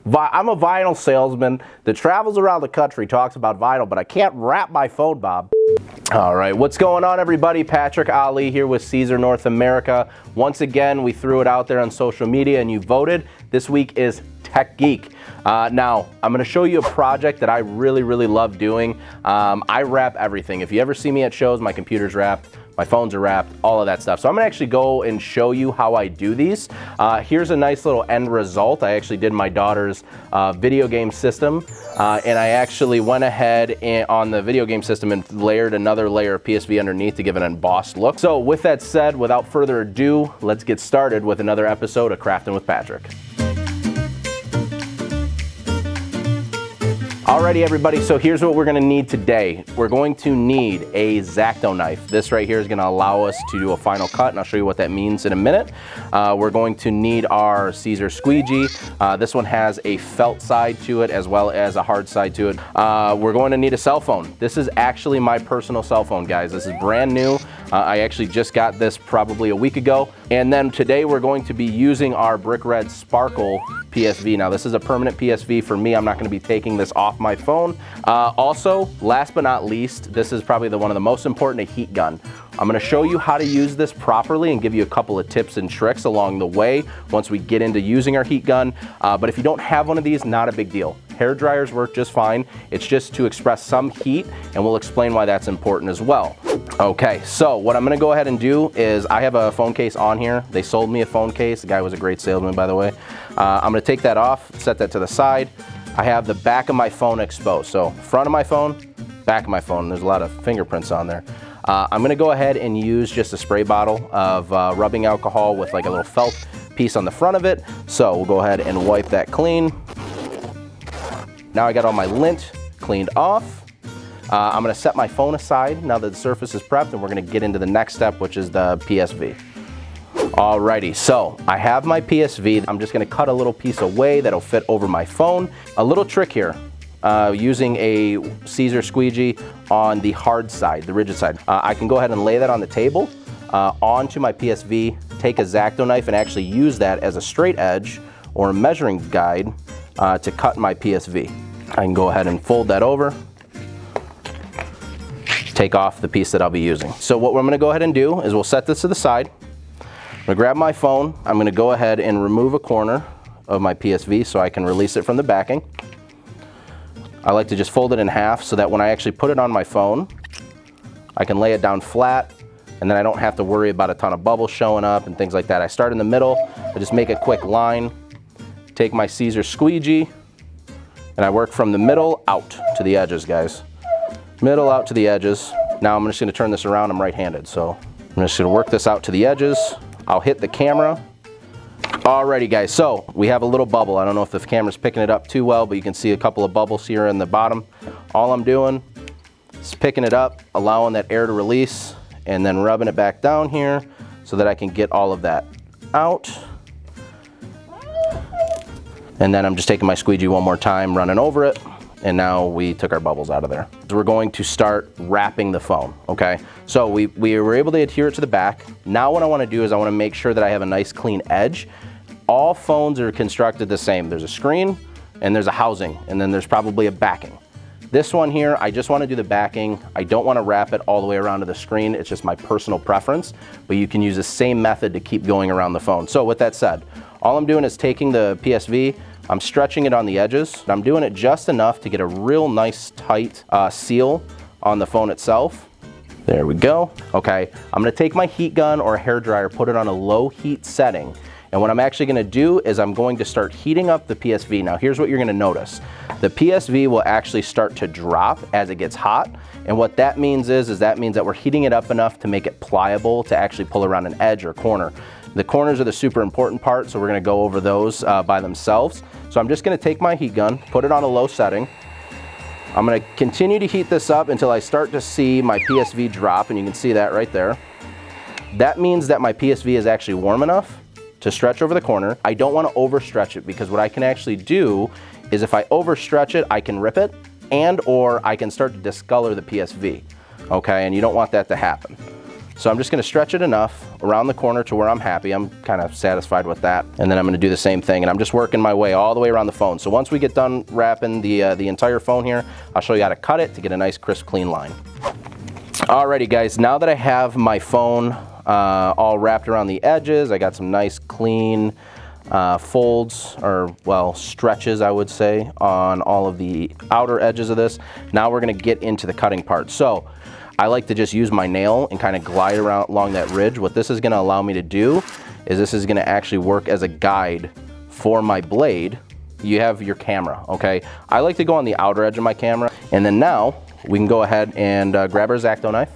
I'm a vinyl salesman that travels around the country, talks about vinyl, but I can't wrap my phone, Bob. All right, what's going on, everybody? Patrick Ali here with Siser North America. Once again, we threw it out there on social media and you voted. This week is Tech Geek. Now, I'm going to show you a project that I really love doing. I wrap everything. If you ever see me at shows, my computer's wrapped. My phones are wrapped, all of that stuff. So I'm gonna actually go and show you how I do these. Here's a nice little end result. I actually did my daughter's video game system, and I actually went ahead and on the video game system and layered another layer of PSV underneath to give it an embossed look. So with that said, without further ado, let's get started with another episode of Craftin' with Patrick. Alrighty, everybody, so here's what we're gonna need today. We're going to need a X-Acto knife. This right here is gonna allow us to do a final cut, and I'll show you what that means in a minute. We're going to need our Siser squeegee. This one has a felt side to it as well as a hard side to it. We're going to need a cell phone. This is actually my personal cell phone, guys. This is brand new. I actually just got this probably a week ago. And then today we're going to be using our Brick Red Sparkle PSV. Now this is a permanent PSV for me. I'm not gonna be taking this off my phone. Also, last but not least, this is probably one of the most important, a heat gun. I'm gonna show you how to use this properly and give you a couple of tips and tricks along the way once we get into using our heat gun. But if you don't have one of these, not a big deal. Hair dryers work just fine. It's just to express some heat, and we'll explain why that's important as well. Okay, so what I'm gonna go ahead and do is I have a phone case on here. They sold me a phone case. The guy was a great salesman, by the way. I'm gonna take that off, set that to the side. I have the back of my phone exposed. So front of my phone, back of my phone. There's a lot of fingerprints on there. I'm gonna go ahead and use just a spray bottle of rubbing alcohol with like a little felt piece on the front of it. So we'll go ahead and wipe that clean. Now I got all my lint cleaned off. I'm gonna set my phone aside now that the surface is prepped, and we're gonna get into the next step, which is the PSV. Alrighty, so I have my PSV. I'm just gonna cut a little piece away that'll fit over my phone. A little trick here, using a Siser squeegee on the hard side, the rigid side. I can go ahead and lay that on the table onto my PSV, take a X-Acto knife and actually use that as a straight edge or a measuring guide to cut my PSV. I can go ahead and fold that over, take off the piece that I'll be using. So what I'm gonna go ahead and do is we'll set this to the side. I'm gonna grab my phone. I'm gonna go ahead and remove a corner of my PSV so I can release it from the backing. I like to just fold it in half so that when I actually put it on my phone, I can lay it down flat, and then I don't have to worry about a ton of bubbles showing up and things like that. I start in the middle, I just make a quick line, take my Siser squeegee, and I work from the middle out to the edges, guys. Middle out to the edges. Now I'm just gonna turn this around. I'm right-handed, so I'm just gonna work this out to the edges. I'll hit the camera. Alrighty, guys, so we have a little bubble. I don't know if the camera's picking it up too well, but you can see a couple of bubbles here in the bottom. All I'm doing is picking it up, allowing that air to release, and then rubbing it back down here so that I can get all of that out. And then I'm just taking my squeegee one more time, running over it, and now we took our bubbles out of there. So we're going to start wrapping the phone, okay? So we were able to adhere it to the back. Now what I wanna do is I wanna make sure that I have a nice clean edge. All phones are constructed the same. There's a screen, and there's a housing, and then there's probably a backing. This one here, I just wanna do the backing. I don't wanna wrap it all the way around to the screen. It's just my personal preference, but you can use the same method to keep going around the phone. So with that said, all I'm doing is taking the PSV, I'm stretching it on the edges. I'm doing it just enough to get a real nice tight seal on the phone itself. There we go. Okay, I'm gonna take my heat gun or a hair dryer, put it on a low heat setting. And what I'm actually gonna do is I'm going to start heating up the PSV. Now here's what you're gonna notice. The PSV will actually start to drop as it gets hot. And what that means is that means that we're heating it up enough to make it pliable to actually pull around an edge or corner. The corners are the super important part, so we're gonna go over those by themselves. So I'm just gonna take my heat gun, put it on a low setting. I'm gonna continue to heat this up until I start to see my PSV drop, and you can see that right there. That means that my PSV is actually warm enough to stretch over the corner. I don't wanna overstretch it, because what I can actually do is if I overstretch it, I can rip it, and or I can start to discolor the PSV, okay? And you don't want that to happen. So I'm just gonna stretch it enough around the corner to where I'm happy. I'm kind of satisfied with that. And then I'm gonna do the same thing, and I'm just working my way all the way around the phone. So once we get done wrapping the entire phone here, I'll show you how to cut it to get a nice crisp, clean line. Alrighty guys, now that I have my phone all wrapped around the edges, I got some nice clean folds, or well, stretches I would say, on all of the outer edges of this. Now we're gonna get into the cutting part. So I like to just use my nail and kind of glide around along that ridge. What this is gonna allow me to do is this is gonna actually work as a guide for my blade. You have your camera, okay? I like to go on the outer edge of my camera, and then now we can go ahead and grab our X-Acto knife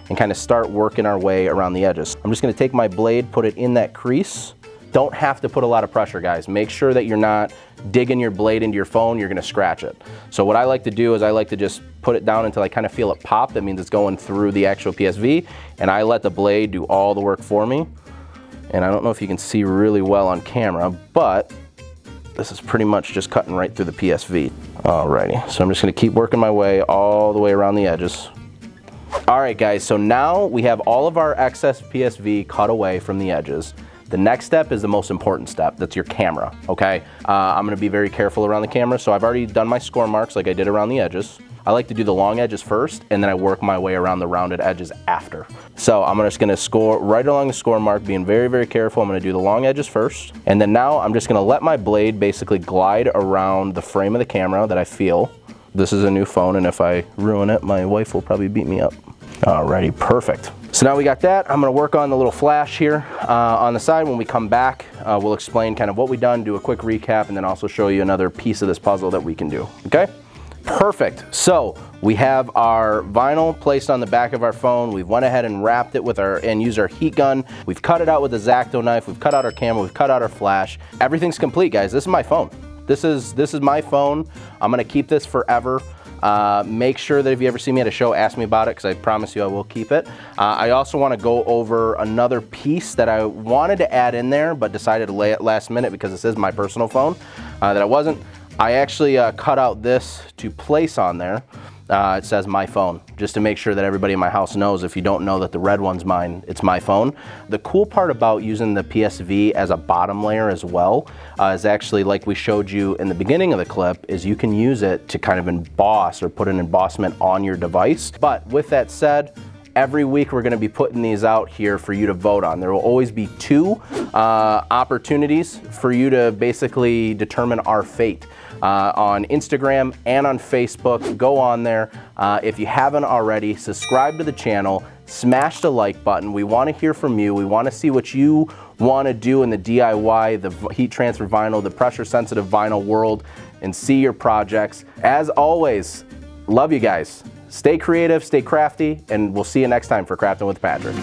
and kind of start working our way around the edges. I'm just gonna take my blade, put it in that crease. Don't have to put a lot of pressure, guys. Make sure that you're not digging your blade into your phone, you're gonna scratch it. So what I like to do is I like to just put it down until I kind of feel it pop. That means it's going through the actual PSV, and I let the blade do all the work for me. And I don't know if you can see really well on camera, but this is pretty much just cutting right through the PSV. Alrighty, so I'm just gonna keep working my way all the way around the edges. All right, guys, so now we have all of our excess PSV cut away from the edges. The next step is the most important step. That's your camera, okay? I'm gonna be very careful around the camera, so I've already done my score marks like I did around the edges. I like to do the long edges first, and then I work my way around the rounded edges after. So I'm just gonna score right along the score mark, being very, very careful. I'm gonna do the long edges first, and then now I'm just gonna let my blade basically glide around the frame of the camera that I feel. This is a new phone, and if I ruin it, my wife will probably beat me up. Alrighty, perfect. So now we got that. I'm gonna work on the little flash here on the side. When we come back, we'll explain kind of what we've done, do a quick recap, and then also show you another piece of this puzzle that we can do, okay? Perfect. So we have our vinyl placed on the back of our phone. We've went ahead and wrapped it with and used our heat gun. We've cut it out with a X-Acto knife. We've cut out our camera. We've cut out our flash. Everything's complete, guys. This is my phone. This is my phone. I'm gonna keep this forever. Make sure that if you ever see me at a show, ask me about it, because I promise you I will keep it. I also want to go over another piece that I wanted to add in there, but decided to lay it last minute because this is my personal phone, that I wasn't. I actually cut out this to place on there. It says my phone, just to make sure that everybody in my house knows. If you don't know that the red one's mine, it's my phone. The cool part about using the PSV as a bottom layer as well is actually, like we showed you in the beginning of the clip, is you can use it to kind of emboss or put an embossment on your device. But with that said, every week we're gonna be putting these out here for you to vote on. There will always be 2 opportunities for you to basically determine our fate. On Instagram and on Facebook, go on there. If you haven't already, subscribe to the channel, smash the like button. We wanna hear from you. We wanna see what you wanna do in the DIY, the heat transfer vinyl, the pressure sensitive vinyl world, and see your projects. As always, love you guys. Stay creative, stay crafty, and we'll see you next time for Craftin' with Patrick.